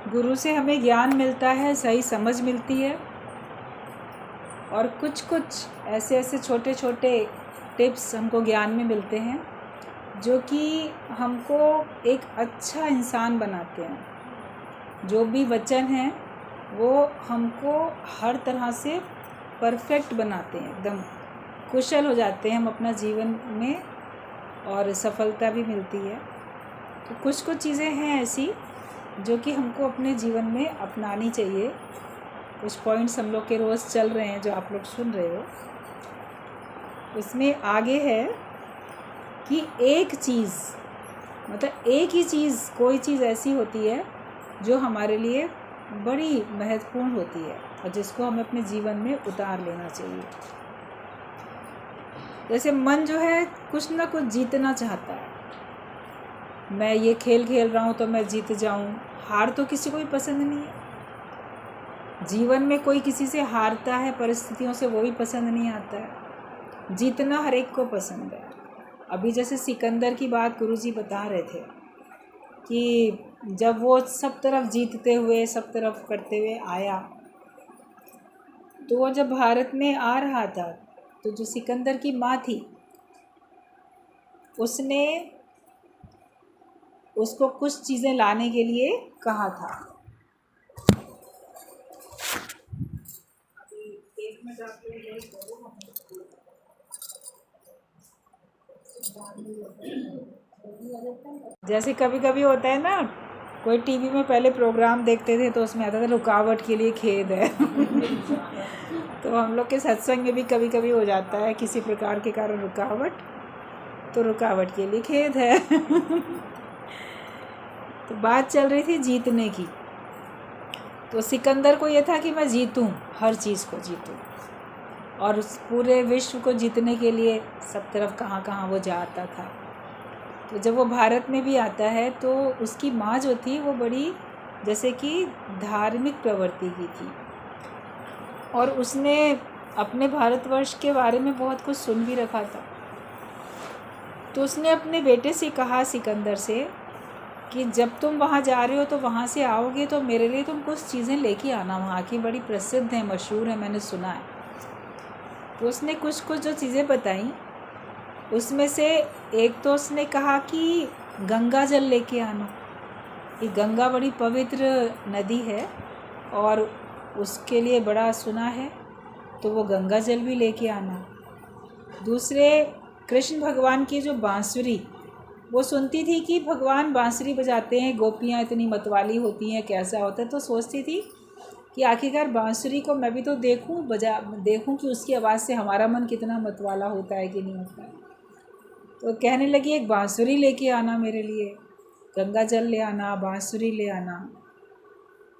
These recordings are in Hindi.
गुरु से हमें ज्ञान मिलता है, सही समझ मिलती है, और कुछ कुछ ऐसे छोटे छोटे टिप्स हमको ज्ञान में मिलते हैं जो कि हमको एक अच्छा इंसान बनाते हैं। जो भी वचन हैं वो हमको हर तरह से परफेक्ट बनाते हैं, एकदम कुशल हो जाते हैं हम अपना जीवन में, और सफलता भी मिलती है। तो कुछ कुछ चीज़ें हैं ऐसी जो कि हमको अपने जीवन में अपनानी चाहिए। कुछ पॉइंट्स हम लोग के रोज़ चल रहे हैं जो आप लोग सुन रहे हो। उसमें आगे है कि एक चीज़, मतलब एक ही चीज़, कोई चीज़ ऐसी होती है जो हमारे लिए बड़ी महत्वपूर्ण होती है और जिसको हमें अपने जीवन में उतार लेना चाहिए। जैसे मन जो है कुछ ना कुछ जीतना चाहता है। मैं ये खेल खेल रहा हूँ तो मैं जीत जाऊँ। हार तो किसी को भी पसंद नहीं है। जीवन में कोई किसी से हारता है परिस्थितियों से, वो भी पसंद नहीं आता है। जीतना हर एक को पसंद है। अभी जैसे सिकंदर की बात गुरुजी बता रहे थे कि जब वो सब तरफ जीतते हुए, सब तरफ करते हुए आया, तो वो जब भारत में आ रहा था तो जो सिकंदर की माँ थी उसने उसको कुछ चीज़ें लाने के लिए कहा था। अभी एक मिनट आप जैसे कभी कभी होता है ना, कोई टीवी में पहले प्रोग्राम देखते थे तो उसमें आता था रुकावट के लिए खेद है। तो हम लोग के सत्संग में भी कभी कभी हो जाता है किसी प्रकार के कारण रुकावट, तो रुकावट के लिए खेद है। तो बात चल रही थी जीतने की। तो सिकंदर को ये था कि मैं जीतूं, हर चीज़ को जीतूं, और उस पूरे विश्व को जीतने के लिए सब तरफ कहाँ कहाँ वो जाता था। तो जब वो भारत में भी आता है तो उसकी माँ जो थी वो बड़ी जैसे कि धार्मिक प्रवृत्ति की थी, और उसने अपने भारतवर्ष के बारे में बहुत कुछ सुन भी रखा था। तो उसने अपने बेटे से कहा, सिकंदर से, कि जब तुम वहाँ जा रहे हो तो वहाँ से आओगे तो मेरे लिए तुम कुछ चीज़ें लेके आना, वहाँ की बड़ी प्रसिद्ध हैं, मशहूर है, मैंने सुना है। तो उसने कुछ कुछ जो चीज़ें बताई उसमें से एक तो उसने कहा कि गंगा जल लेके आना। ये गंगा बड़ी पवित्र नदी है और उसके लिए बड़ा सुना है, तो वो गंगा जल भी लेके आना। दूसरे, कृष्ण भगवान की जो बांसुरी, वो सुनती थी कि भगवान बांसुरी बजाते हैं, गोपियाँ इतनी मतवाली होती हैं, कैसा होता है, तो सोचती थी कि आखिरकार बांसुरी को मैं भी तो देखूं कि उसकी आवाज़ से हमारा मन कितना मतवाला होता है कि नहीं होता है। तो कहने लगी एक बांसुरी लेके आना मेरे लिए, गंगा जल ले आना, बांसुरी ले आना,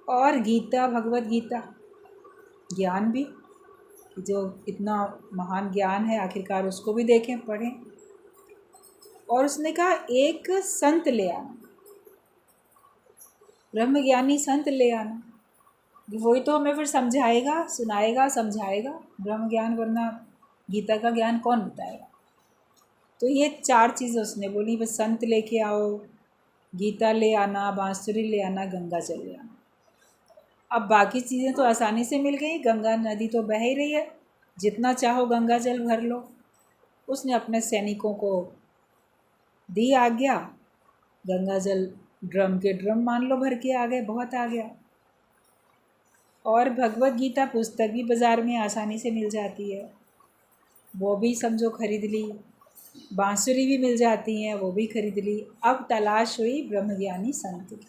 और गीता, भगवत गीता, ज्ञान भी, जो इतना महान ज्ञान है आखिरकार उसको भी देखें, पढ़ें। और उसने कहा एक संत ले आना, ब्रह्मज्ञानी संत ले आना, वही तो हमें फिर समझाएगा, सुनाएगा, समझाएगा ब्रह्म ज्ञान, वरना गीता का ज्ञान कौन बताएगा। तो ये 4 चीज़ें उसने बोली, बस संत लेके आओ, गीता ले आना, बांसुरी ले आना, गंगा जल ले आना। अब बाकी चीज़ें तो आसानी से मिल गई, गंगा नदी तो बह ही रही है, जितना चाहो गंगा जल भर लो। उसने अपने सैनिकों को दी आज्ञा, गंगा जल ड्रम के ड्रम मान लो भर के आ गए, बहुत आ गया। और भगवत गीता पुस्तक भी बाज़ार में आसानी से मिल जाती है, वो भी समझो खरीद ली। बांसुरी भी मिल जाती हैं, वो भी खरीद ली। अब तलाश हुई ब्रह्मज्ञानी संत की।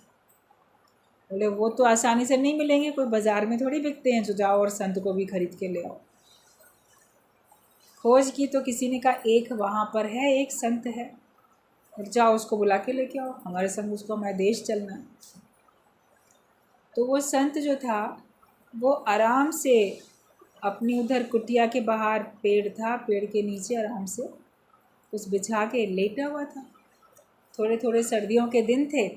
बोले वो तो आसानी से नहीं मिलेंगे, कोई बाज़ार में थोड़ी बिकते हैं जो जाओ और संत को भी खरीद के ले आओ। खोज की तो किसी ने कहा एक वहाँ पर है, एक संत है, और जाओ उसको बुला के लेके आओ, हमारे संग उसको हमारे देश चलना है। तो वो संत जो था वो आराम से अपनी उधर कुटिया के बाहर पेड़ था, पेड़ के नीचे आराम से उस बिछा के लेटा हुआ था। थोड़े थोड़े सर्दियों के दिन थे,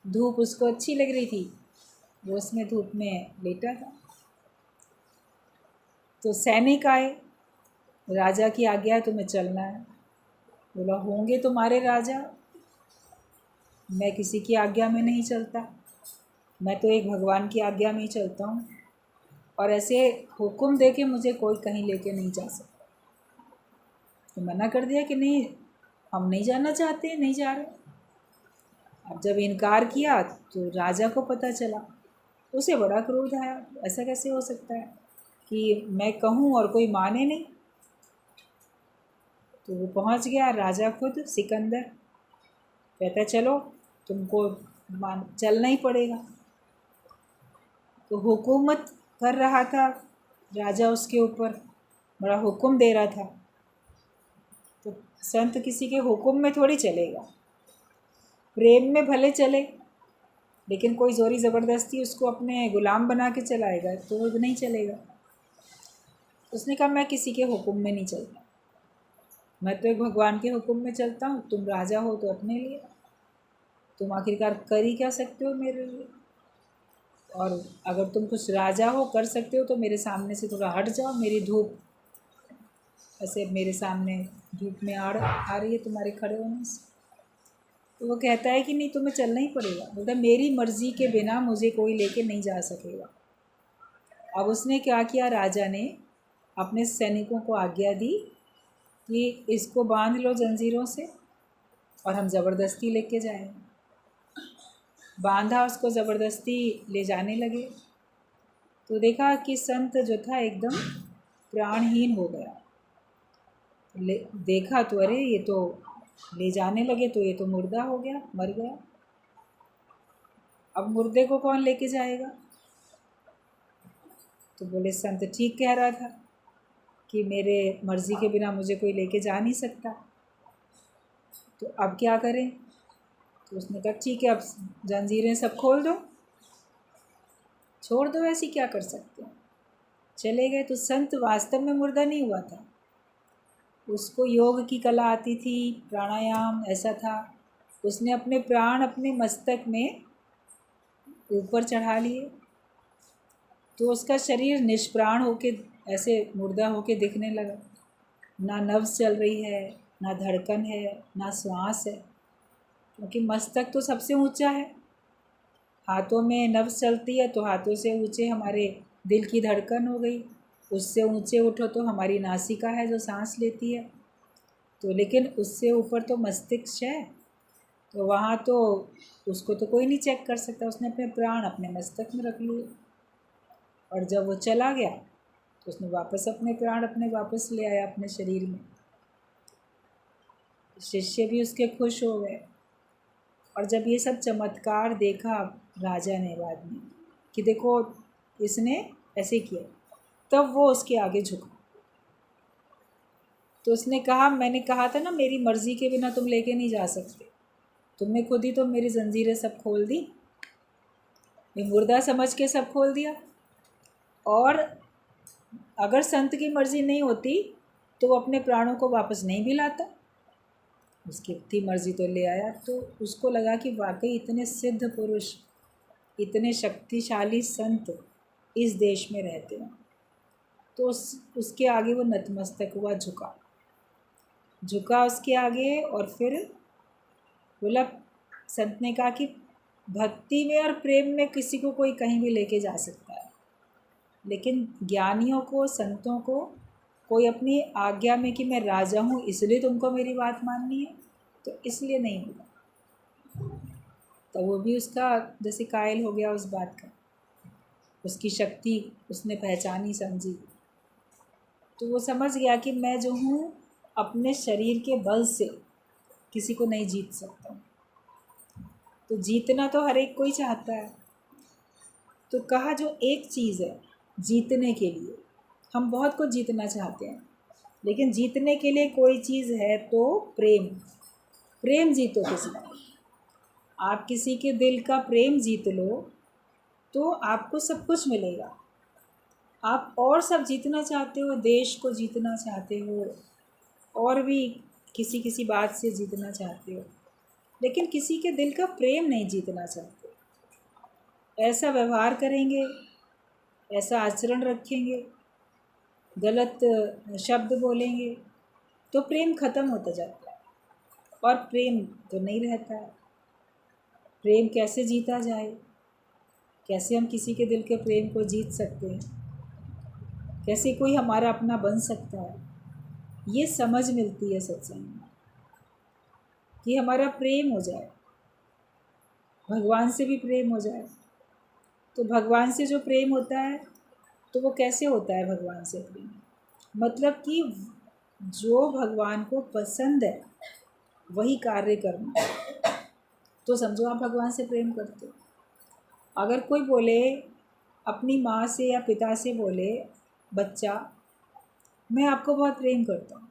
धूप उसको अच्छी लग रही थी, वो उसमें धूप में लेटा था। तो सैनिक आए, राजा की आज्ञा है तुम्हें चलना है। बोला होंगे तुम्हारे राजा, मैं किसी की आज्ञा में नहीं चलता, मैं तो एक भगवान की आज्ञा में ही चलता हूँ, और ऐसे हुक्म दे के मुझे कोई कहीं लेके नहीं जा सकता। तो मना कर दिया कि नहीं, हम नहीं जाना चाहते, नहीं जा रहे। अब जब इनकार किया तो राजा को पता चला, उसे बड़ा क्रोध आया। ऐसा कैसे हो सकता है कि मैं कहूँ और कोई माने नहीं। तो वो पहुँच गया, राजा खुद सिकंदर, कहता चलो तुमको चलना ही पड़ेगा। तो हुकूमत कर रहा था राजा उसके ऊपर, बड़ा हुक्म दे रहा था। तो संत किसी के हुक्म में थोड़ी चलेगा, प्रेम में भले चले, लेकिन कोई ज़ोरी ज़बरदस्ती उसको अपने गुलाम बना के चलाएगा तो वो नहीं चलेगा। उसने कहा मैं किसी के हुक्म में नहीं चलता, मैं तो एक भगवान के हुक्म में चलता हूँ। तुम राजा हो तो अपने लिए, तुम आखिरकार कर ही क्या सकते हो मेरे लिए, और अगर तुम कुछ राजा हो कर सकते हो तो मेरे सामने से थोड़ा हट जाओ। मेरी धूप ऐसे मेरे सामने धूप में आ रही है तुम्हारे खड़े होने से। तो वो कहता है कि नहीं, तुम्हें चलना ही पड़ेगा। बोलता मेरी मर्ज़ी के बिना मुझे कोई लेके नहीं जा सकेगा। अब उसने क्या किया, राजा ने अपने सैनिकों को आज्ञा दी कि इसको बांध लो जंजीरों से और हम ज़बरदस्ती लेके जाएंगे। बांधा, उसको ज़बरदस्ती ले जाने लगे। तो देखा कि संत जो था एकदम प्राणहीन हो गया। देखा तो अरे ये तो ले जाने लगे तो ये तो मुर्दा हो गया, मर गया। अब मुर्दे को कौन लेके जाएगा। तो बोले संत ठीक कह रहा था कि मेरे मर्ज़ी के बिना मुझे कोई लेके जा नहीं सकता, तो अब क्या करें। तो उसने कहा ठीक है, अब जंजीरें सब खोल दो, छोड़ दो, ऐसी क्या कर सकते हैं। चले गए। तो संत वास्तव में मुर्दा नहीं हुआ था, उसको योग की कला आती थी, प्राणायाम ऐसा था। उसने अपने प्राण अपने मस्तक में ऊपर चढ़ा लिए, तो उसका शरीर निष्प्राण होके ऐसे मुर्दा होके दिखने लगा। ना नब्ज़ चल रही है, ना धड़कन है, ना श्वास है, क्योंकि मस्तक तो सबसे ऊंचा है। हाथों में नब्ज़ चलती है तो हाथों से ऊंचे हमारे दिल की धड़कन हो गई, उससे ऊंचे उठो तो हमारी नासिका है जो सांस लेती है। तो लेकिन उससे ऊपर तो मस्तिष्क है, तो वहाँ तो उसको तो कोई नहीं चेक कर सकता। उसने अपने प्राण अपने मस्तक में रख लिए, और जब वो चला गया तो उसने वापस अपने प्राण अपने वापस ले आया अपने शरीर में। शिष्य भी उसके खुश हो गए। और जब ये सब चमत्कार देखा राजा ने बाद में कि देखो इसने ऐसे किया, तब वो उसके आगे झुका। तो उसने कहा मैंने कहा था ना मेरी मर्ज़ी के बिना तुम लेके नहीं जा सकते, तुमने खुद ही तो मेरी जंजीरें सब खोल दी, मैं मुर्दा समझ के सब खोल दिया। और अगर संत की मर्ज़ी नहीं होती तो वो अपने प्राणों को वापस नहीं भी लाता, उसकी थी मर्ज़ी तो ले आया। तो उसको लगा कि वाकई इतने सिद्ध पुरुष, इतने शक्तिशाली संत इस देश में रहते हैं। तो उसके आगे वो नतमस्तक हुआ, झुका उसके आगे। और फिर बोला, संत ने कहा कि भक्ति में और प्रेम में किसी को कोई कहीं भी लेके जा सकता है, लेकिन ज्ञानियों को, संतों को कोई अपनी आज्ञा में कि मैं राजा हूँ इसलिए तुमको मेरी बात माननी है, तो इसलिए नहीं होगा। तो वो भी उसका जैसे कायल हो गया उस बात का, उसकी शक्ति उसने पहचानी, समझी। तो वो समझ गया कि मैं जो हूँ अपने शरीर के बल से किसी को नहीं जीत सकता। तो जीतना तो हर एक कोई चाहता है। तो कहा जो एक चीज़ है जीतने के लिए, हम बहुत कुछ जीतना चाहते हैं, लेकिन जीतने के लिए कोई चीज़ है तो प्रेम। प्रेम जीतो किसी का, आप किसी के दिल का प्रेम जीत लो तो आपको सब कुछ मिलेगा। आप और सब जीतना चाहते हो, देश को जीतना चाहते हो, और भी किसी किसी बात से जीतना चाहते हो, लेकिन किसी के दिल का प्रेम नहीं जीतना चाहते। ऐसा व्यवहार करेंगे, ऐसा आचरण रखेंगे, गलत शब्द बोलेंगे तो प्रेम ख़त्म होता जाता है, और प्रेम तो नहीं रहता है। प्रेम कैसे जीता जाए, कैसे हम किसी के दिल के प्रेम को जीत सकते हैं, कैसे कोई हमारा अपना बन सकता है, ये समझ मिलती है सत्संग में। कि हमारा प्रेम हो जाए, भगवान से भी प्रेम हो जाए। तो भगवान से जो प्रेम होता है तो वो कैसे होता है भगवान से प्रेम? मतलब कि जो भगवान को पसंद है वही कार्य करना, तो समझो आप भगवान से प्रेम करते हो। अगर कोई बोले अपनी माँ से या पिता से बोले बच्चा मैं आपको बहुत प्रेम करता हूँ,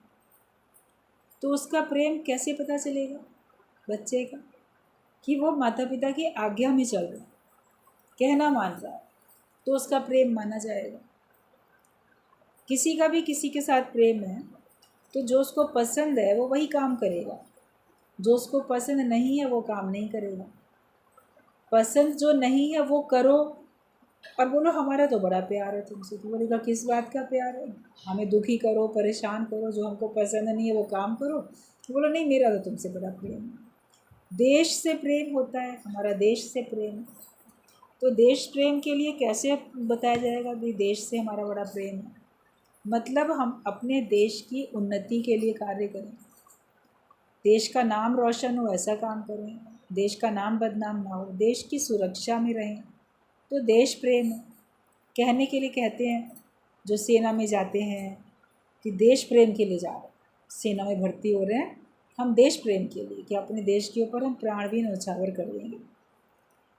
तो उसका प्रेम कैसे पता चलेगा बच्चे का? कि वो माता पिता की आज्ञा में चल रहा है, कहना मान रहा है, तो उसका प्रेम माना जाएगा। किसी का भी किसी के साथ प्रेम है तो जो उसको पसंद है वो वही काम करेगा, जो उसको पसंद नहीं है वो काम नहीं करेगा। पसंद जो नहीं है वो करो और बोलो हमारा तो बड़ा प्यार है तुमसे, तो बोलेगा किस बात का प्यार है? हमें दुखी करो, परेशान करो, जो हमको पसंद नहीं है वो काम करो। तो बोलो नहीं मेरा तो तुमसे बड़ा प्रेम है। देश से प्रेम होता है, हमारा देश से प्रेम है। तो देश प्रेम के लिए कैसे बताया जाएगा कि देश से हमारा बड़ा प्रेम है? मतलब हम अपने देश की उन्नति के लिए कार्य करें, देश का नाम रोशन हो ऐसा काम करें, देश का नाम बदनाम ना हो, देश की सुरक्षा में रहें, तो देश प्रेम है। कहने के लिए कहते हैं जो सेना में जाते हैं कि देश प्रेम के लिए जा रहे हैं, सेना में भर्ती हो रहे हैं, हम देश प्रेम के लिए कि अपने देश के ऊपर हम प्राण भी न्यौछावर कर देंगे।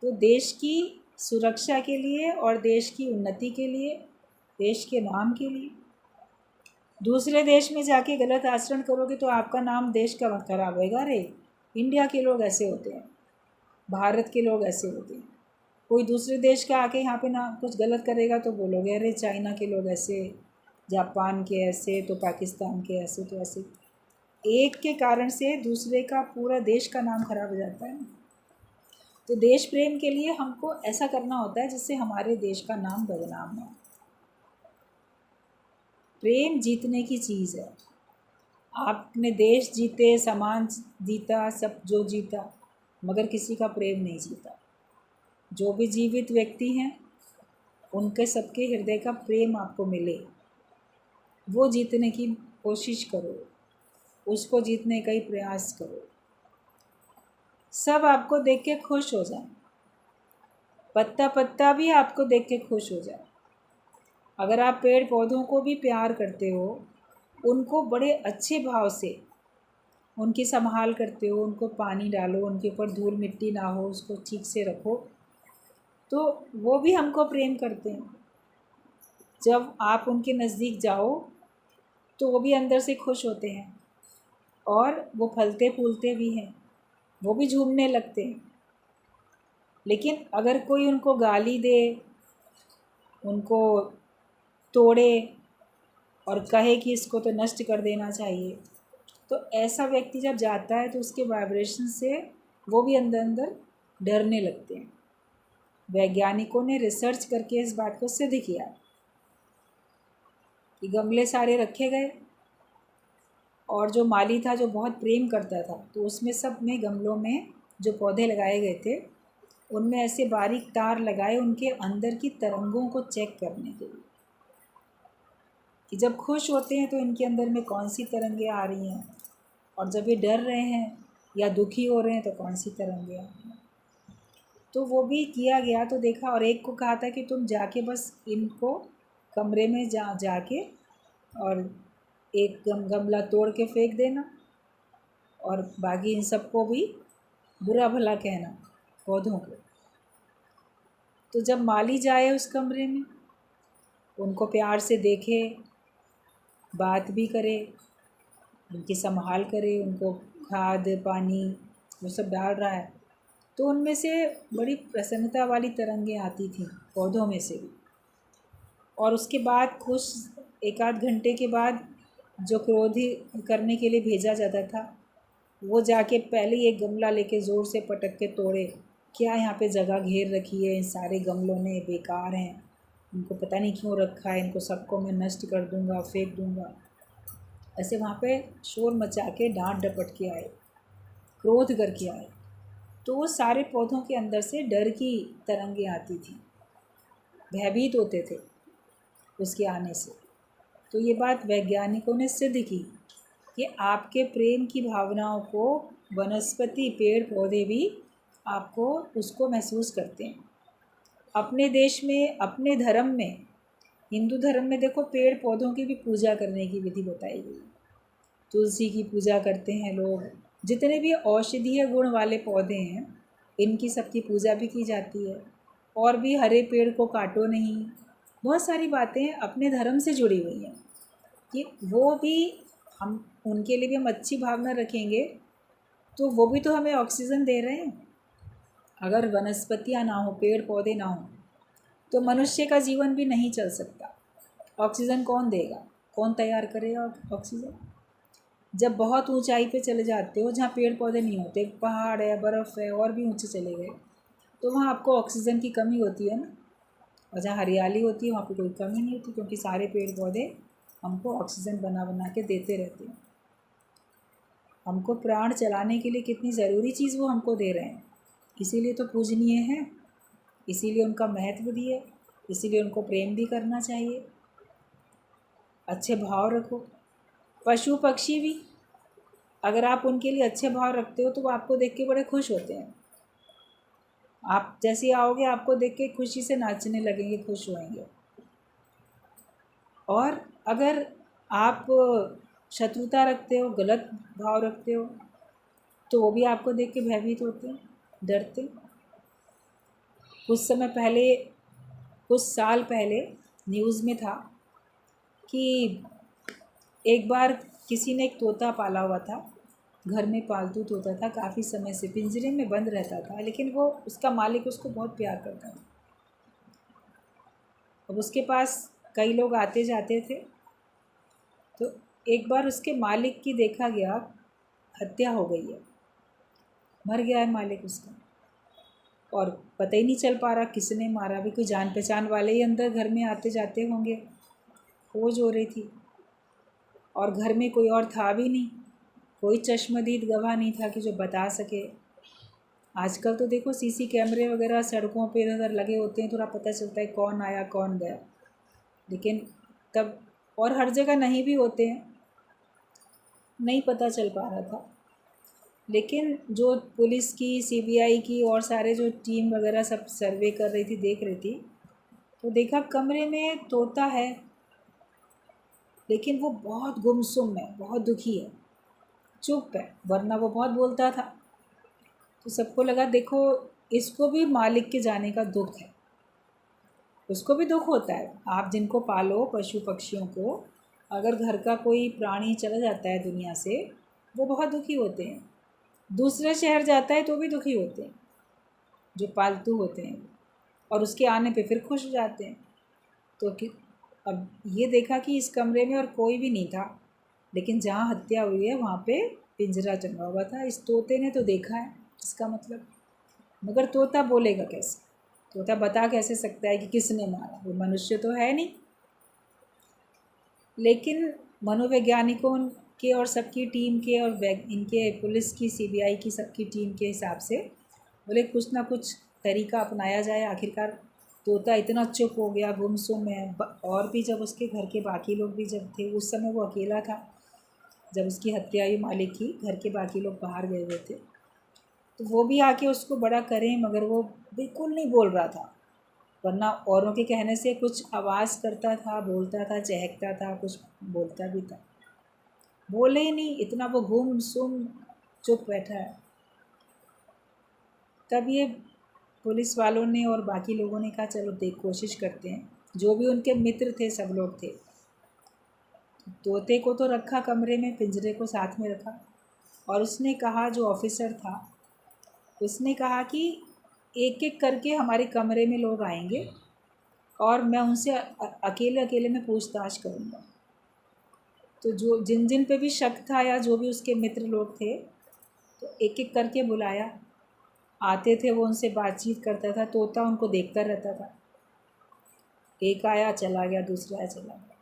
तो देश की सुरक्षा के लिए और देश की उन्नति के लिए, देश के नाम के लिए। दूसरे देश में जाके गलत आचरण करोगे तो आपका नाम देश का खराब होएगा। अरे इंडिया के लोग ऐसे होते हैं, भारत के लोग ऐसे होते हैं। कोई दूसरे देश का आके यहाँ पे ना कुछ गलत करेगा तो बोलोगे अरे चाइना के लोग ऐसे, जापान के ऐसे, तो पाकिस्तान के ऐसे, तो ऐसे। एक के कारण से दूसरे का पूरा देश का नाम खराब हो जाता है। तो देश प्रेम के लिए हमको ऐसा करना होता है जिससे हमारे देश का नाम बदनाम हो। प्रेम जीतने की चीज़ है। आपने देश जीते, समाज जीता, सब जो जीता, मगर किसी का प्रेम नहीं जीता। जो भी जीवित व्यक्ति हैं उनके सबके हृदय का प्रेम आपको मिले, वो जीतने की कोशिश करो, उसको जीतने का ही प्रयास करो। सब आपको देख के खुश हो जाए, पत्ता पत्ता भी आपको देख के खुश हो जाए। अगर आप पेड़ पौधों को भी प्यार करते हो, उनको बड़े अच्छे भाव से उनकी संभाल करते हो, उनको पानी डालो, उनके ऊपर धूल मिट्टी ना हो, उसको ठीक से रखो, तो वो भी हमको प्रेम करते हैं। जब आप उनके नज़दीक जाओ तो वो भी अंदर से खुश होते हैं और वो फलते फूलते भी हैं, वो भी झूमने लगते हैं। लेकिन अगर कोई उनको गाली दे, उनको तोड़े और कहे कि इसको तो नष्ट कर देना चाहिए, तो ऐसा व्यक्ति जब जाता है तो उसके वाइब्रेशन से वो भी अंदर अंदर डरने लगते हैं। वैज्ञानिकों ने रिसर्च करके इस बात को सिद्ध किया कि गमले सारे रखे गए और जो माली था जो बहुत प्रेम करता था, तो उसमें सब में गमलों में जो पौधे लगाए गए थे उनमें ऐसे बारीक तार लगाए उनके अंदर की तरंगों को चेक करने के लिए कि जब खुश होते हैं तो इनके अंदर में कौन सी तरंगें आ रही हैं, और जब ये डर रहे हैं या दुखी हो रहे हैं तो कौन सी तरंगें आ रही हैं। तो वो भी किया गया, तो देखा, और एक को कहा था कि तुम जाके बस इनको कमरे में जाके और एक गमला तोड़ के फेंक देना और बाकी इन सबको भी बुरा भला कहना, पौधों को। तो जब माली जाए उस कमरे में, उनको प्यार से देखे, बात भी करे, उनकी संभाल करे, उनको खाद पानी वो सब डाल रहा है, तो उनमें से बड़ी प्रसन्नता वाली तरंगें आती थी पौधों में से भी। और उसके बाद कुछ एक आध घंटे के बाद जो क्रोधी करने के लिए भेजा जाता था वो जाके पहले ही एक गमला लेके ज़ोर से पटक के तोड़े, क्या यहाँ पे जगह घेर रखी है, इन सारे गमलों ने बेकार हैं, इनको पता नहीं क्यों रखा है, इनको सबको मैं नष्ट कर दूँगा, फेंक दूँगा। ऐसे वहाँ पे शोर मचा के डांट डपट के आए, क्रोध करके आए। तो वो सारे पौधों के अंदर से डर की तरंगें आती थी, भयभीत होते थे उसके आने से। तो ये बात वैज्ञानिकों ने सिद्ध की कि आपके प्रेम की भावनाओं को वनस्पति, पेड़ पौधे भी आपको उसको महसूस करते हैं। अपने देश में, अपने धर्म में, हिंदू धर्म में देखो पेड़ पौधों की भी पूजा करने की विधि बताई गई। तुलसी की पूजा करते हैं लोग, जितने भी औषधीय गुण वाले पौधे हैं इनकी सबकी पूजा भी की जाती है। और भी हरे पेड़ को काटो नहीं, बहुत सारी बातें अपने धर्म से जुड़ी हुई हैं कि वो भी हम, उनके लिए भी हम अच्छी भावना रखेंगे तो वो भी तो हमें ऑक्सीजन दे रहे हैं। अगर वनस्पतियाँ ना हो, पेड़ पौधे ना हो तो मनुष्य का जीवन भी नहीं चल सकता। ऑक्सीजन कौन देगा, कौन तैयार करेगा ऑक्सीजन? जब बहुत ऊंचाई पे चले जाते हो जहाँ पेड़ पौधे नहीं होते, पहाड़ है, बर्फ़ है, और भी ऊंचे चले गए, तो वहाँ आपको ऑक्सीजन की कमी होती है ना। और जहाँ हरियाली होती है वहाँ पे कोई कमी नहीं होती, क्योंकि सारे पेड़ पौधे हमको ऑक्सीजन बना बना के देते रहते हैं। हमको प्राण चलाने के लिए कितनी ज़रूरी चीज़ वो हमको दे रहे हैं, इसीलिए तो पूजनीय है, इसीलिए उनका महत्व भी है, इसीलिए उनको प्रेम भी करना चाहिए, अच्छे भाव रखो। पशु पक्षी भी, अगर आप उनके लिए अच्छे भाव रखते हो तो वो आपको देख के बड़े खुश होते हैं। आप जैसे आओगे आपको देख के खुशी से नाचने लगेंगे, खुश होएंगे। और अगर आप शत्रुता रखते हो, गलत भाव रखते हो, तो वो भी आपको देख के भयभीत होते हैं, डरते हैं। कुछ समय पहले, कुछ साल पहले न्यूज़ में था कि एक बार किसी ने एक तोता पाला हुआ था, घर में पालतू तोता था, काफ़ी समय से पिंजरे में बंद रहता था, लेकिन वो, उसका मालिक उसको बहुत प्यार करता था। अब उसके पास कई लोग आते जाते थे, तो एक बार उसके मालिक की देखा गया हत्या हो गई है, मर गया है मालिक उसका, और पता ही नहीं चल पा रहा किसने मारा। भी कोई जान पहचान वाले ही अंदर घर में आते जाते होंगे। खोज हो रही थी और घर में कोई और था भी नहीं, कोई चश्मदीद गवाह नहीं था कि जो बता सके। आजकल तो देखो सीसी कैमरे वगैरह सड़कों पे इधर उधर लगे होते हैं, थोड़ा पता चलता है कौन आया कौन गया, लेकिन तब, और हर जगह नहीं भी होते हैं, नहीं पता चल पा रहा था। लेकिन जो पुलिस की, सीबीआई की और सारे जो टीम वगैरह सब सर्वे कर रही थी, देख रही थी, तो देखा कमरे में तोता है, लेकिन वो बहुत गुमसुम है, बहुत दुखी है, चुप है, वरना वो बहुत बोलता था। तो सबको लगा देखो इसको भी मालिक के जाने का दुख है, उसको भी दुख होता है। आप जिनको पालो, पशु पक्षियों को, अगर घर का कोई प्राणी चला जाता है दुनिया से, वो बहुत दुखी होते हैं। दूसरे शहर जाता है तो भी दुखी होते हैं जो पालतू होते हैं, और उसके आने पे फिर खुश हो जाते हैं। तो कि अब ये देखा कि इस कमरे में और कोई भी नहीं था, लेकिन जहाँ हत्या हुई है वहाँ पे पिंजरा टंगा हुआ था। इस तोते ने तो देखा है, इसका मतलब, मगर तोता बोलेगा कैसे? तोता बता कैसे सकता है कि किसने मारा? वो मनुष्य तो है नहीं। लेकिन मनोवैज्ञानिकों के और सबकी टीम के और इनके पुलिस की, सीबीआई की, सबकी टीम के हिसाब से बोले कुछ ना कुछ तरीका अपनाया जाए। आखिरकार तोता इतना चुप हो गया, गुमसुम है। और भी जब उसके घर के बाकी लोग भी जब थे, उस समय वो अकेला था जब उसकी हत्या हुई मालिक की, घर के बाकी लोग बाहर गए हुए थे, तो वो भी आके उसको बड़ा करें, मगर वो बिल्कुल नहीं बोल रहा था। वरना औरों के कहने से कुछ आवाज़ करता था, बोलता था, चहकता था, कुछ बोलता भी था। बोले ही नहीं, इतना वो गुमसुम चुप बैठा है। तब ये पुलिस वालों ने और बाकी लोगों ने कहा चलो देख, कोशिश करते हैं। जो भी उनके मित्र थे सब लोग थे। तोते को तो रखा कमरे में, पिंजरे को साथ में रखा, और उसने कहा, जो ऑफिसर था उसने कहा कि एक एक करके हमारे कमरे में लोग आएंगे और मैं उनसे अकेले अकेले में पूछताछ करूँगा। तो जो जिन जिन पे भी शक था या जो भी उसके मित्र लोग थे, तो एक एक करके बुलाया। आते थे, वो उनसे बातचीत करता था, तोता उनको देखता रहता था। एक आया चला गया, दूसरा आया चला गया।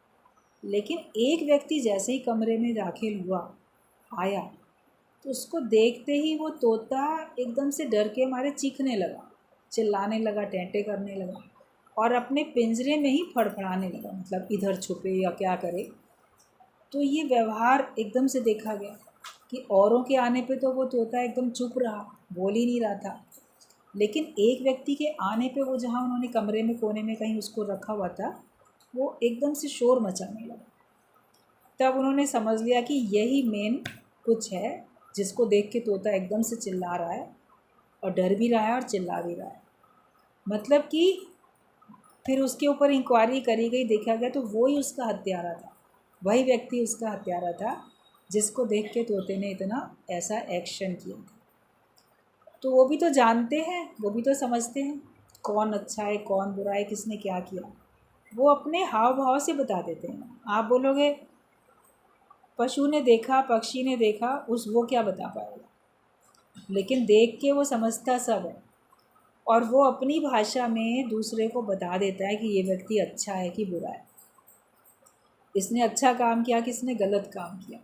लेकिन एक व्यक्ति जैसे ही कमरे में दाखिल हुआ, आया, तो उसको देखते ही वो तोता एकदम से डर के मारे चीखने लगा, चिल्लाने लगा, टेंटे करने लगा और अपने पिंजरे में ही फड़फड़ाने लगा, मतलब इधर छुपे या क्या करे। तो ये व्यवहार एकदम से देखा गया कि औरों के आने पे तो वो तोता एकदम चुप रहा, बोल ही नहीं रहा था, लेकिन एक व्यक्ति के आने पे वो जहाँ उन्होंने कमरे में कोने में कहीं उसको रखा हुआ था, वो एकदम से शोर मचाने लगा। तब उन्होंने समझ लिया कि यही मेन कुछ है जिसको देख के तोता एकदम से चिल्ला रहा है और डर भी रहा है और चिल्ला भी रहा है। मतलब कि फिर उसके ऊपर इंक्वायरी करी गई, देखा गया तो वो ही उसका हत्यारा था, वही व्यक्ति उसका हत्यारा था जिसको देख के तोते ने इतना ऐसा एक्शन किया। तो वो भी तो जानते हैं, वो भी तो समझते हैं कौन अच्छा है कौन बुरा है, किसने क्या किया, वो अपने हाव भाव से बता देते हैं। आप बोलोगे पशु ने देखा, पक्षी ने देखा, उस वो क्या बता पाएगा, लेकिन देख के वो समझता सब है और वो अपनी भाषा में दूसरे को बता देता है कि ये व्यक्ति अच्छा है कि बुरा है, इसने अच्छा काम किया कि इसने गलत काम किया।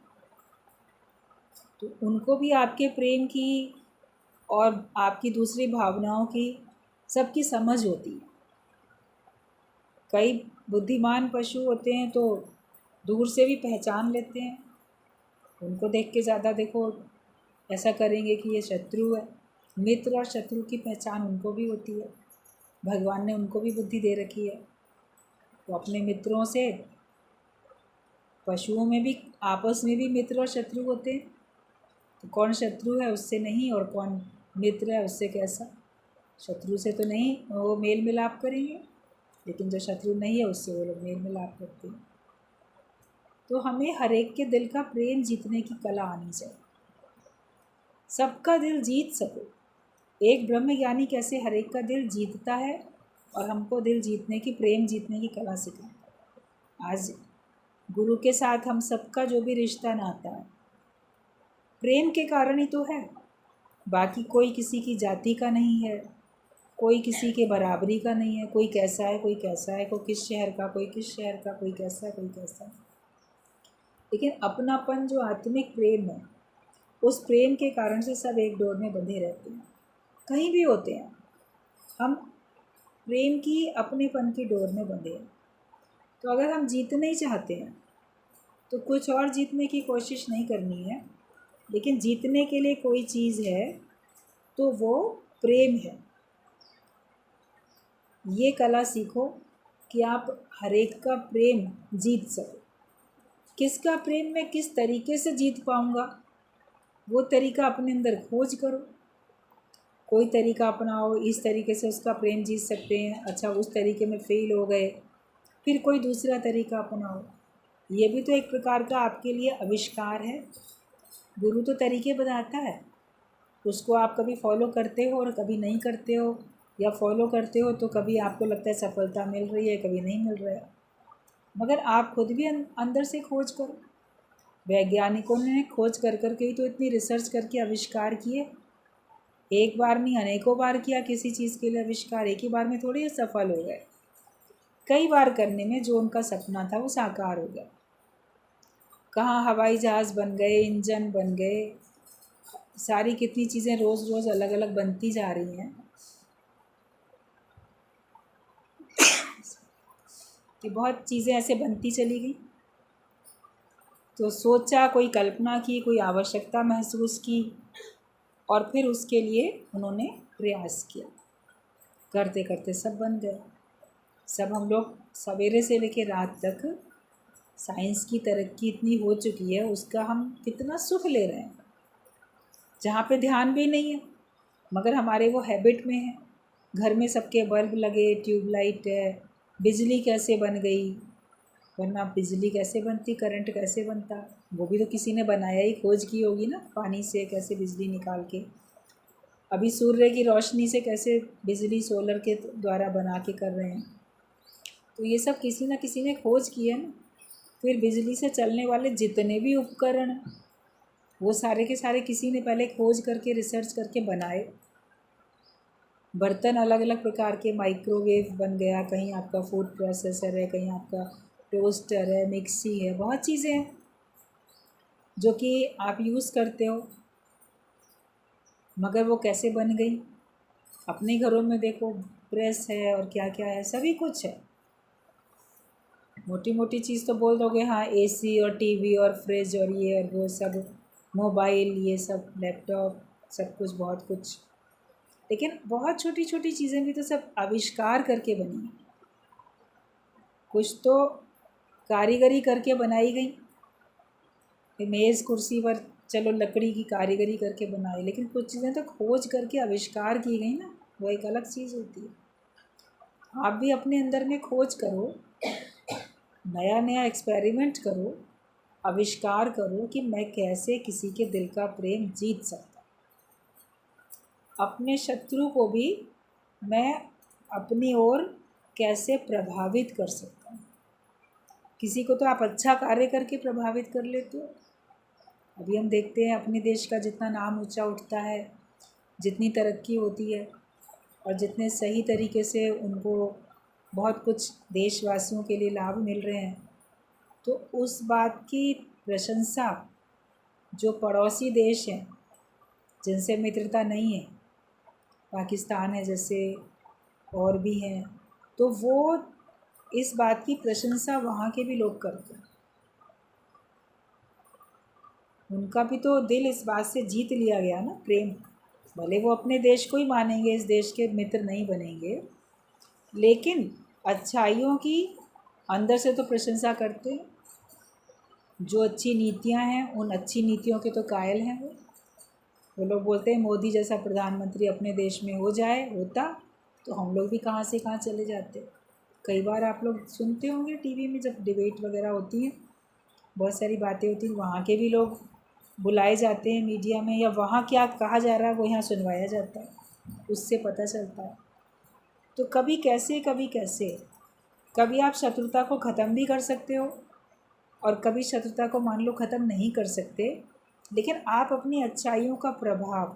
तो उनको भी आपके प्रेम की और आपकी दूसरी भावनाओं की सबकी समझ होती है। कई बुद्धिमान पशु होते हैं तो दूर से भी पहचान लेते हैं, उनको देख के ज़्यादा देखो ऐसा करेंगे कि ये शत्रु है। मित्र और शत्रु की पहचान उनको भी होती है, भगवान ने उनको भी बुद्धि दे रखी है। तो अपने मित्रों से, पशुओं में भी आपस में भी मित्र और शत्रु होते हैं, तो कौन शत्रु है उससे नहीं और कौन मित्र है उससे कैसा। शत्रु से तो नहीं वो मेल मिलाप करेंगे, लेकिन जो शत्रु नहीं है उससे वो लोग मेल मिलाप करते हैं। तो हमें हर एक के दिल का प्रेम जीतने की कला आनी चाहिए, सबका दिल जीत सको। एक ब्रह्म ज्ञानी कैसे हर एक का दिल जीतता है और हमको दिल जीतने की, प्रेम जीतने की कला सिखाता है। आज गुरु के साथ हम सबका जो भी रिश्ता नाता है प्रेम के कारण ही तो है, बाकी कोई किसी की जाति का नहीं है, कोई किसी के बराबरी का नहीं है, कोई कैसा है कोई कैसा है, कोई किस शहर का कोई किस शहर का, कोई कैसा कोई कैसा। लेकिन अपनापन जो आत्मिक प्रेम है, उस प्रेम के कारण से सब एक डोर में बंधे रहते हैं, कहीं भी होते हैं हम प्रेम की अपनेपन की डोर में बंधे हैं। तो अगर हम जीतना ही चाहते हैं तो कुछ और जीतने की कोशिश नहीं करनी है, लेकिन जीतने के लिए कोई चीज़ है तो वो प्रेम है। ये कला सीखो कि आप हर एक का प्रेम जीत सको। किसका प्रेम मैं किस तरीके से जीत पाऊँगा, वो तरीका अपने अंदर खोज करो। कोई तरीका अपनाओ, इस तरीके से उसका प्रेम जीत सकते हैं, अच्छा उस तरीके में फ़ेल हो गए, फिर कोई दूसरा तरीका अपनाओ। ये भी तो एक प्रकार का आपके लिए आविष्कार है। गुरु तो तरीके बताता है, उसको आप कभी फॉलो करते हो और कभी नहीं करते हो, या फॉलो करते हो तो कभी आपको लगता है सफलता मिल रही है, कभी नहीं मिल रहा है। मगर आप खुद भी अंदर से खोज करो। वैज्ञानिकों ने खोज कर कर के ही तो इतनी रिसर्च करके आविष्कार किए, एक बार नहीं अनेकों बार किया किसी चीज़ के लिए आविष्कार, एक ही बार में थोड़ी सफल हो गए, कई बार करने में जो उनका सपना था वो साकार हो गया। कहाँ हवाई जहाज़ बन गए, इंजन बन गए, सारी कितनी चीज़ें रोज़ रोज़ अलग अलग बनती जा रही हैं कि बहुत चीज़ें ऐसे बनती चली गई। तो सोचा, कोई कल्पना की, कोई आवश्यकता महसूस की और फिर उसके लिए उन्होंने प्रयास किया, करते करते सब बन गए। सब हम लोग सवेरे से लेकर रात तक साइंस की तरक्की इतनी हो चुकी है, उसका हम कितना सुख ले रहे हैं, जहाँ पे ध्यान भी नहीं है मगर हमारे वो हैबिट में है। घर में सबके बल्ब लगे, ट्यूबलाइट है, बिजली कैसे बन गई, वरना बिजली कैसे बनती, करंट कैसे बनता, वो भी तो किसी ने बनाया ही, खोज की होगी ना, पानी से कैसे बिजली निकाल के। अभी सूर्य की रोशनी से कैसे बिजली सोलर के द्वारा बना के कर रहे हैं, तो ये सब किसी न किसी ने खोज की है ना। फिर बिजली से चलने वाले जितने भी उपकरण वो सारे के सारे किसी ने पहले खोज करके रिसर्च करके बनाए। बर्तन अलग अलग प्रकार के, माइक्रोवेव बन गया, कहीं आपका फूड प्रोसेसर है, कहीं आपका टोस्टर है, मिक्सी है, बहुत चीज़ें हैं जो कि आप यूज़ करते हो। मगर वो कैसे बन गई? अपने घरों में देखो, प्रेस है और क्या क्या है, सभी कुछ है। मोटी मोटी चीज़ तो बोल दोगे, हाँ एसी और टीवी और फ्रिज और ये और वो सब, मोबाइल, ये सब, लैपटॉप, सब कुछ, बहुत कुछ। लेकिन बहुत छोटी छोटी चीज़ें भी तो सब आविष्कार करके बनी हैं। कुछ तो कारीगरी करके बनाई गई। मेज़ कुर्सी पर चलो लकड़ी की कारीगरी करके बनाई, लेकिन कुछ चीज़ें तो खोज करके आविष्कार की गई ना, वो एक अलग चीज़ होती है। आप भी अपने अंदर में खोज करो, नया नया एक्सपेरिमेंट करो, आविष्कार करो कि मैं कैसे किसी के दिल का प्रेम जीत सकता, अपने शत्रु को भी मैं अपनी ओर कैसे प्रभावित कर सकता हूँ। किसी को तो आप अच्छा कार्य करके प्रभावित कर लेते हो। अभी हम देखते हैं अपने देश का जितना नाम ऊंचा उठता है, जितनी तरक्की होती है और जितने सही तरीके से उनको बहुत कुछ देशवासियों के लिए लाभ मिल रहे हैं, तो उस बात की प्रशंसा जो पड़ोसी देश हैं जिनसे मित्रता नहीं है, पाकिस्तान है जैसे, और भी हैं, तो वो इस बात की प्रशंसा वहाँ के भी लोग करते हैं। उनका भी तो दिल इस बात से जीत लिया गया ना, प्रेम। भले वो अपने देश को ही मानेंगे, इस देश के मित्र नहीं बनेंगे, लेकिन अच्छाइयों की अंदर से तो प्रशंसा करते हैं। जो अच्छी नीतियां हैं, उन अच्छी नीतियों के तो कायल हैं वो लोग बोलते हैं मोदी जैसा प्रधानमंत्री अपने देश में हो जाए, होता तो हम लोग भी कहाँ से कहाँ चले जाते। कई बार आप लोग सुनते होंगे टीवी में जब डिबेट वगैरह होती है, बहुत सारी बातें होती हैं, वहाँ के भी लोग बुलाए जाते हैं मीडिया में, या वहाँ क्या कहा जा रहा है वो यहाँ सुनवाया जाता है, उससे पता चलता है। तो कभी कैसे कभी कैसे, कभी आप शत्रुता को ख़त्म भी कर सकते हो और कभी शत्रुता को मान लो ख़त्म नहीं कर सकते, लेकिन आप अपनी अच्छाइयों का प्रभाव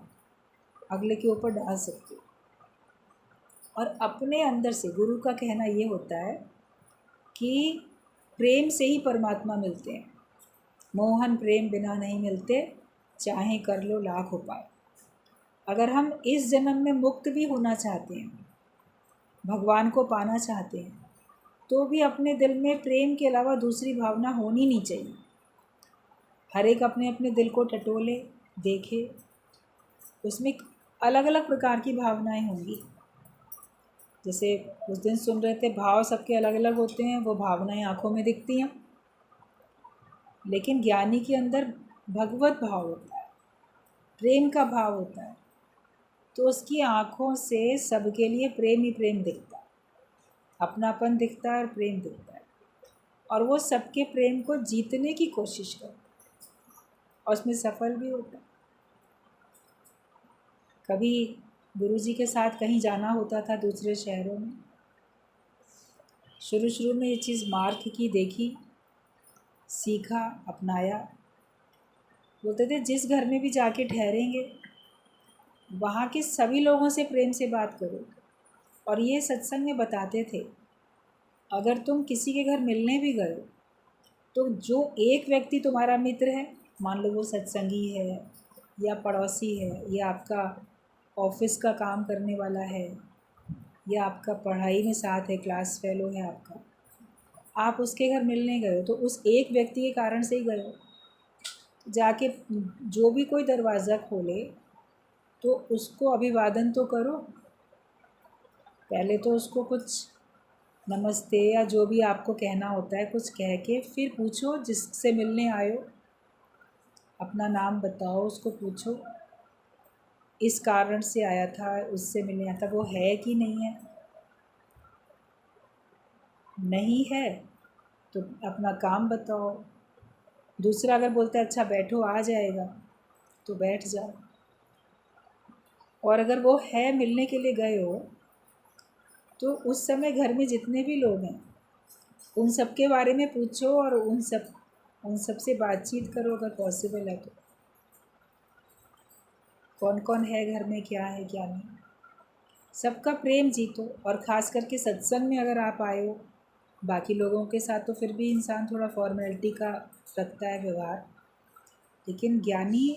अगले के ऊपर डाल सकते हो। और अपने अंदर से, गुरु का कहना ये होता है कि प्रेम से ही परमात्मा मिलते हैं, मोहन प्रेम बिना नहीं मिलते, चाहे कर लो लाख उपाय। अगर हम इस जन्म में मुक्त भी होना चाहते हैं, भगवान को पाना चाहते हैं, तो भी अपने दिल में प्रेम के अलावा दूसरी भावना होनी नहीं चाहिए। हर एक अपने अपने दिल को टटोले, देखे, उसमें अलग अलग प्रकार की भावनाएं होंगी। जैसे उस दिन सुन रहे थे, भाव सबके अलग अलग होते हैं, वो भावनाएं आँखों में दिखती हैं, लेकिन ज्ञानी के अंदर भगवत भाव होता है, प्रेम का भाव होता है, तो उसकी आँखों से सबके लिए प्रेम ही प्रेम दिखता है, अपनापन दिखता है और प्रेम दिखता है, और वो सबके प्रेम को जीतने की कोशिश करता है और उसमें सफल भी होता है। कभी गुरुजी के साथ कहीं जाना होता था दूसरे शहरों में, शुरू शुरू में ये चीज़ मार्क की, देखी, सीखा, अपनाया। बोलते थे जिस घर में भी जाके ठहरेंगे वहाँ के सभी लोगों से प्रेम से बात करो। और ये सत्संग में बताते थे, अगर तुम किसी के घर मिलने भी गए तो जो एक व्यक्ति तुम्हारा मित्र है, मान लो वो सत्संगी है या पड़ोसी है या आपका ऑफिस का काम करने वाला है या आपका पढ़ाई में साथ है, क्लास फेलो है आपका, आप उसके घर मिलने गए हो तो उस एक व्यक्ति के कारण से ही गए हो। जाके जो भी कोई दरवाज़ा खोले तो उसको अभिवादन तो करो, पहले तो उसको कुछ नमस्ते या जो भी आपको कहना होता है कुछ कह के फिर पूछो जिससे मिलने आए हो, अपना नाम बताओ, उसको पूछो इस कारण से आया था, उससे मिलने आया था, वो है कि नहीं है। नहीं है तो अपना काम बताओ। दूसरा अगर बोलता है अच्छा बैठो, आ जाएगा, तो बैठ जाओ। और अगर वो है, मिलने के लिए गए हो, तो उस समय घर में जितने भी लोग हैं उन सब के बारे में पूछो और उन सब से बातचीत करो अगर पॉसिबल है तो। कौन कौन है घर में, क्या है क्या नहीं, सबका प्रेम जीतो। और ख़ास करके सत्संग में अगर आप आए हो, बाकी लोगों के साथ तो फिर भी इंसान थोड़ा फॉर्मेलिटी का रखता है व्यवहार, लेकिन ज्ञानी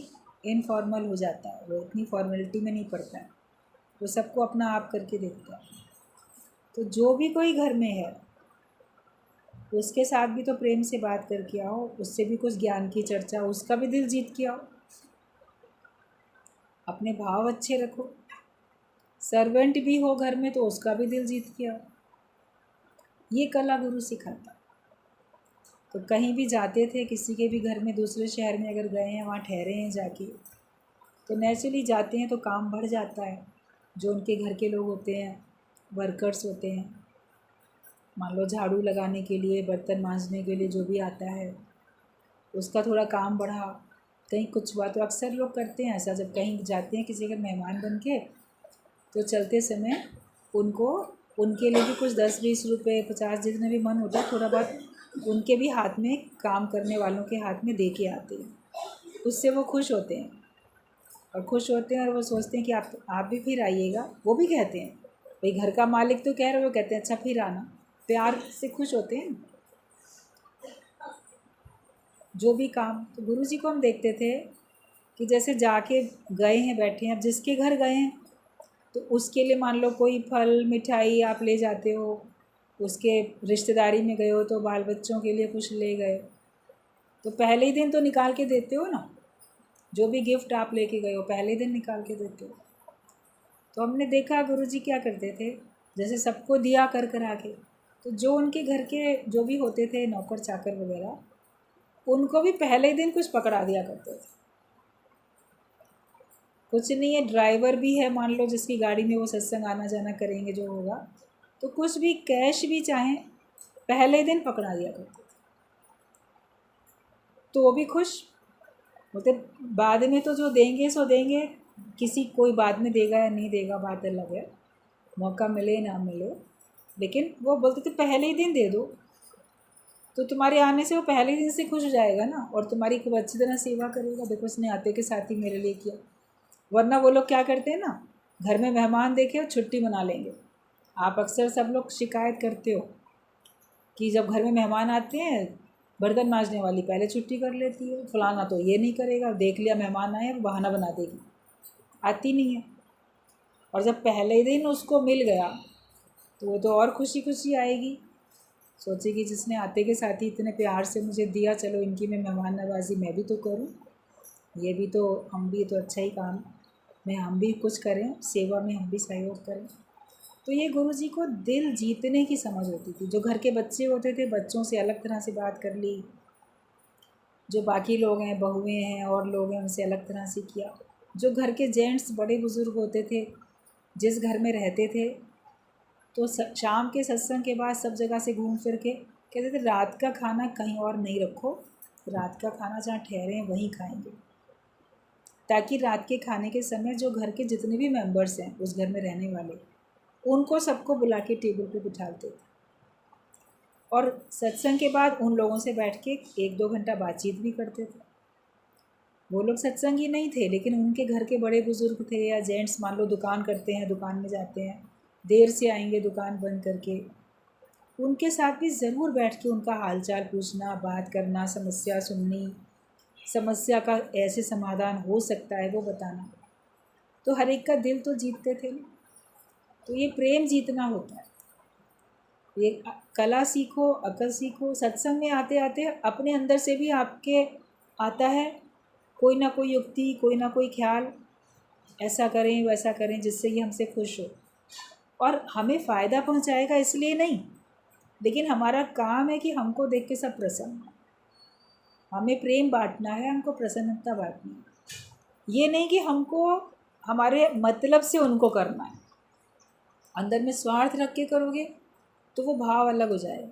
इनफॉर्मल हो जाता है, वो इतनी फॉर्मेलिटी में नहीं पड़ता है, वो सबको अपना आप करके देखता है। तो जो भी कोई घर में है उसके साथ भी तो प्रेम से बात करके आओ, उससे भी कुछ ज्ञान की चर्चा, उसका भी दिल जीत के आओ, अपने भाव अच्छे रखो। सर्वेंट भी हो घर में तो उसका भी दिल जीत के आओ, ये कला गुरु सिखाता। तो कहीं भी जाते थे, किसी के भी घर में, दूसरे शहर में अगर गए हैं, वहाँ ठहरे हैं जाके, तो नेचुरली जाते हैं तो काम बढ़ जाता है। जो उनके घर के लोग होते हैं, वर्कर्स होते हैं, मान लो झाड़ू लगाने के लिए, बर्तन मांजने के लिए जो भी आता है, उसका थोड़ा काम बढ़ा। कहीं कुछ हुआ तो अक्सर लोग करते हैं ऐसा, जब कहीं जाते हैं किसी के मेहमान बन के, तो चलते समय उनको उनके लिए भी कुछ 10-20 रुपये 50 जितने भी मन होता है, थोड़ा बहुत उनके भी हाथ में, काम करने वालों के हाथ में दे के आते हैं। उससे वो खुश होते हैं और वो सोचते हैं कि आप भी फिर आइएगा। वो भी कहते हैं, भाई घर का मालिक तो कह रहे, वो कहते हैं अच्छा फिर आना। प्यार से खुश होते हैं जो भी काम। तो गुरु जी को हम देखते थे कि जैसे जाके गए हैं, बैठे हैं, अब जिसके घर गए हैं तो उसके लिए मान लो कोई फल मिठाई आप ले जाते हो, उसके रिश्तेदारी में गए हो तो बाल बच्चों के लिए कुछ ले गए, तो पहले ही दिन तो निकाल के देते हो ना। जो भी गिफ्ट आप लेके गए हो पहले ही दिन निकाल के देते हो। तो हमने देखा गुरु जी क्या करते थे, जैसे सबको दिया कर आके, तो जो उनके घर के जो भी होते थे नौकर चाकर वगैरह, उनको भी पहले ही दिन कुछ पकड़ा दिया करते थे। कुछ नहीं है, ड्राइवर भी है मान लो, जिसकी गाड़ी में वो सत्संग आना जाना करेंगे जो होगा, तो कुछ भी कैश भी चाहें पहले दिन पकड़ा दिया करते थे, तो वो भी खुश। मतलब बाद में तो जो देंगे सो देंगे, किसी कोई बाद में देगा या नहीं देगा बात अलग है, मौका मिले ना मिले, लेकिन वो बोलते थे पहले ही दिन दे दो, तो तुम्हारे आने से वो पहले ही दिन से खुश हो जाएगा ना, और तुम्हारी खूब अच्छी तरह सेवा करेगा। देखो उसने आते के साथ ही मेरे लिए किया। वरना वो लोग क्या करते हैं ना, घर में मेहमान देखे और छुट्टी मना लेंगे। आप अक्सर सब लोग शिकायत करते हो कि जब घर में मेहमान आते हैं, बर्तन मांजने वाली पहले छुट्टी कर लेती है, फलाना तो ये नहीं करेगा, देख लिया मेहमान आए बहाना बना देगी, आती नहीं है। और जब पहले दिन उसको मिल गया तो वो तो और खुशी खुशी आएगी, सोचेगी जिसने आते के साथ ही इतने प्यार से मुझे दिया, चलो इनकी मैं मेहमान नवाजी मैं भी तो करूँ, ये भी तो, हम भी तो अच्छा ही काम में हम भी कुछ करें, सेवा में हम भी सहयोग करें। तो ये गुरु जी को दिल जीतने की समझ होती थी। जो घर के बच्चे होते थे, बच्चों से अलग तरह से बात कर ली, जो बाकी लोग हैं, बहुएँ हैं और लोग हैं, उनसे अलग तरह से किया। जो घर के जेंट्स बड़े बुज़ुर्ग होते थे, जिस घर में रहते थे, तो शाम के सत्संग के बाद सब जगह से घूम फिर के कहते थे रात का खाना कहीं और नहीं रखो, रात का खाना जहाँ ठहरे हैं वहीं खाएंगे, ताकि रात के खाने के समय जो घर के जितने भी मेंबर्स हैं उस घर में रहने वाले, उनको सबको बुला के टेबल पे बिठाते थे। और सत्संग के बाद उन लोगों से बैठ के 1-2 घंटा बातचीत भी करते थे। वो लोग सत्संगी नहीं थे, लेकिन उनके घर के बड़े बुज़ुर्ग थे, या जेंट्स मान लो दुकान करते हैं, दुकान में जाते हैं, देर से आएंगे दुकान बंद करके, उनके साथ भी ज़रूर बैठ के उनका हालचाल पूछना, बात करना, समस्या सुननी, समस्या का ऐसे समाधान हो सकता है वो बताना। तो हर एक का दिल तो जीतते थे ना। तो ये प्रेम जीतना होता है। ये कला सीखो, अकल सीखो। सत्संग में आते आते अपने अंदर से भी आपके आता है कोई ना कोई युक्ति, कोई ना कोई ख्याल, ऐसा करें वैसा करें जिससे ये हमसे खुश हो, और हमें फ़ायदा पहुंचाएगा इसलिए नहीं, लेकिन हमारा काम है कि हमको देख के सब प्रसन्न, हमें प्रेम बांटना है, हमको प्रसन्नता बांटनी है। ये नहीं कि हमको हमारे मतलब से उनको करना है। अंदर में स्वार्थ रख के करोगे तो वो भाव अलग हो जाएगा,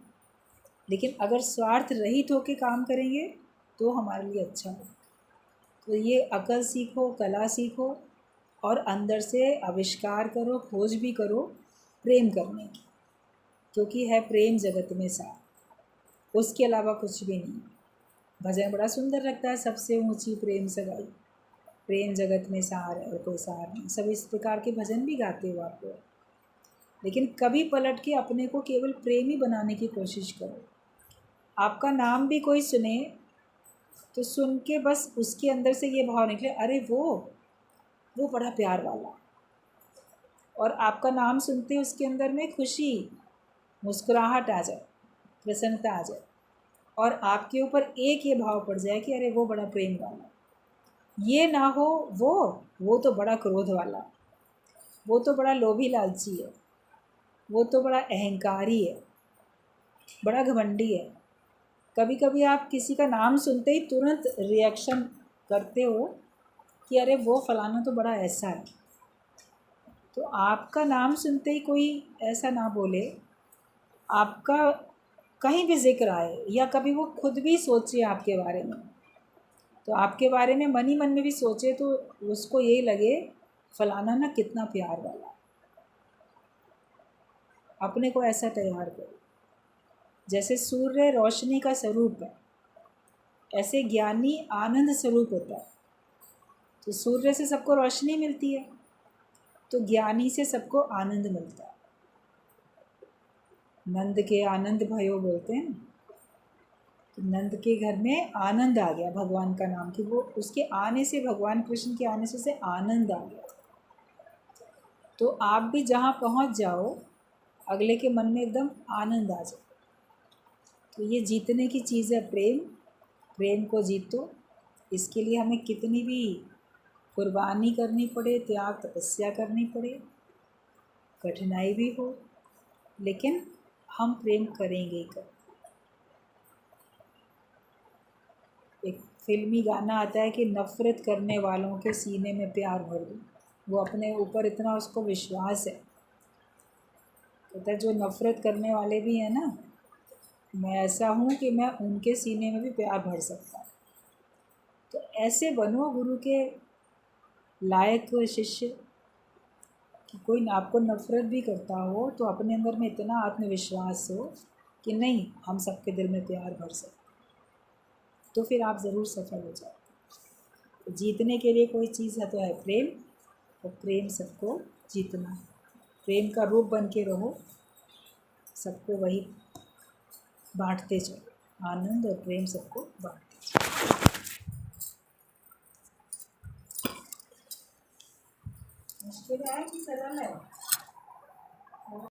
लेकिन अगर स्वार्थ रहित होके काम करेंगे तो हमारे लिए अच्छा हो। तो ये अकल सीखो, कला सीखो, और अंदर से आविष्कार करो, खोज भी करो प्रेम करने की, क्योंकि है प्रेम जगत में सार, उसके अलावा कुछ भी नहीं। भजन बड़ा सुंदर लगता है, सबसे ऊंची प्रेम सगाई, प्रेम जगत में सार है और कोई सार नहीं। सब इस प्रकार के भजन भी गाते हो आप लोग, लेकिन कभी पलट के अपने को केवल प्रेमी बनाने की कोशिश करो। आपका नाम भी कोई सुने तो सुन के बस उसके अंदर से ये भाव निकले, अरे वो बड़ा प्यार वाला। और आपका नाम सुनते उसके अंदर में खुशी, मुस्कुराहट आ जाए, प्रसन्नता आ जाए, और आपके ऊपर एक ये भाव पड़ जाए कि अरे वो बड़ा प्रेम वाला। ये ना हो वो तो बड़ा क्रोध वाला, वो तो बड़ा लोभी लालची है, वो तो बड़ा अहंकारी है, बड़ा घमंडी है। कभी कभी आप किसी का नाम सुनते ही तुरंत रिएक्शन करते हो कि अरे वो फलाना तो बड़ा ऐसा है। तो आपका नाम सुनते ही कोई ऐसा ना बोले, आपका कहीं भी जिक्र आए या कभी वो खुद भी सोचे आपके बारे में, तो आपके बारे में मन ही मन में भी सोचे, तो उसको यही लगे फलाना ना कितना प्यार वाला। अपने को ऐसा तैयार करो। जैसे सूर्य रोशनी का स्वरूप है, ऐसे ज्ञानी आनंद स्वरूप होता है। तो सूर्य से सबको रोशनी मिलती है, तो ज्ञानी से सबको आनंद मिलता है। नंद के आनंद भयो बोलते हैं। तो नंद के घर में आनंद आ गया भगवान का नाम, कि वो उसके आने से, भगवान कृष्ण के आने से उसे आनंद आ गया। तो आप भी जहाँ पहुँच जाओ, अगले के मन में एकदम आनंद आ जाए। तो ये जीतने की चीज़ है प्रेम। प्रेम को जीतो। इसके लिए हमें कितनी भी कुर्बानी करनी पड़े, त्याग तपस्या करनी पड़े, कठिनाई भी हो, लेकिन हम प्रेम करेंगे ही करेंगे। एक फिल्मी गाना आता है कि नफ़रत करने वालों के सीने में प्यार भर दूँ। वो अपने ऊपर इतना उसको विश्वास है, कहता है जो नफ़रत करने वाले भी हैं ना, मैं ऐसा हूँ कि मैं उनके सीने में भी प्यार भर सकता हूँ। तो ऐसे बनो गुरु के लायक शिष्य कि कोई आपको नफ़रत भी करता हो तो अपने अंदर में इतना आत्मविश्वास हो कि नहीं, हम सबके दिल में प्यार भर सकते, तो फिर आप ज़रूर सफल हो जाओ। तो जीतने के लिए कोई चीज़ है तो है प्रेम, और प्रेम सबको जीतना है। प्रेम का रूप बन के रहो, सबको वही बांटते चलो, आनंद और प्रेम सबको बांटते चलो। मुश्किल है कि सरल है?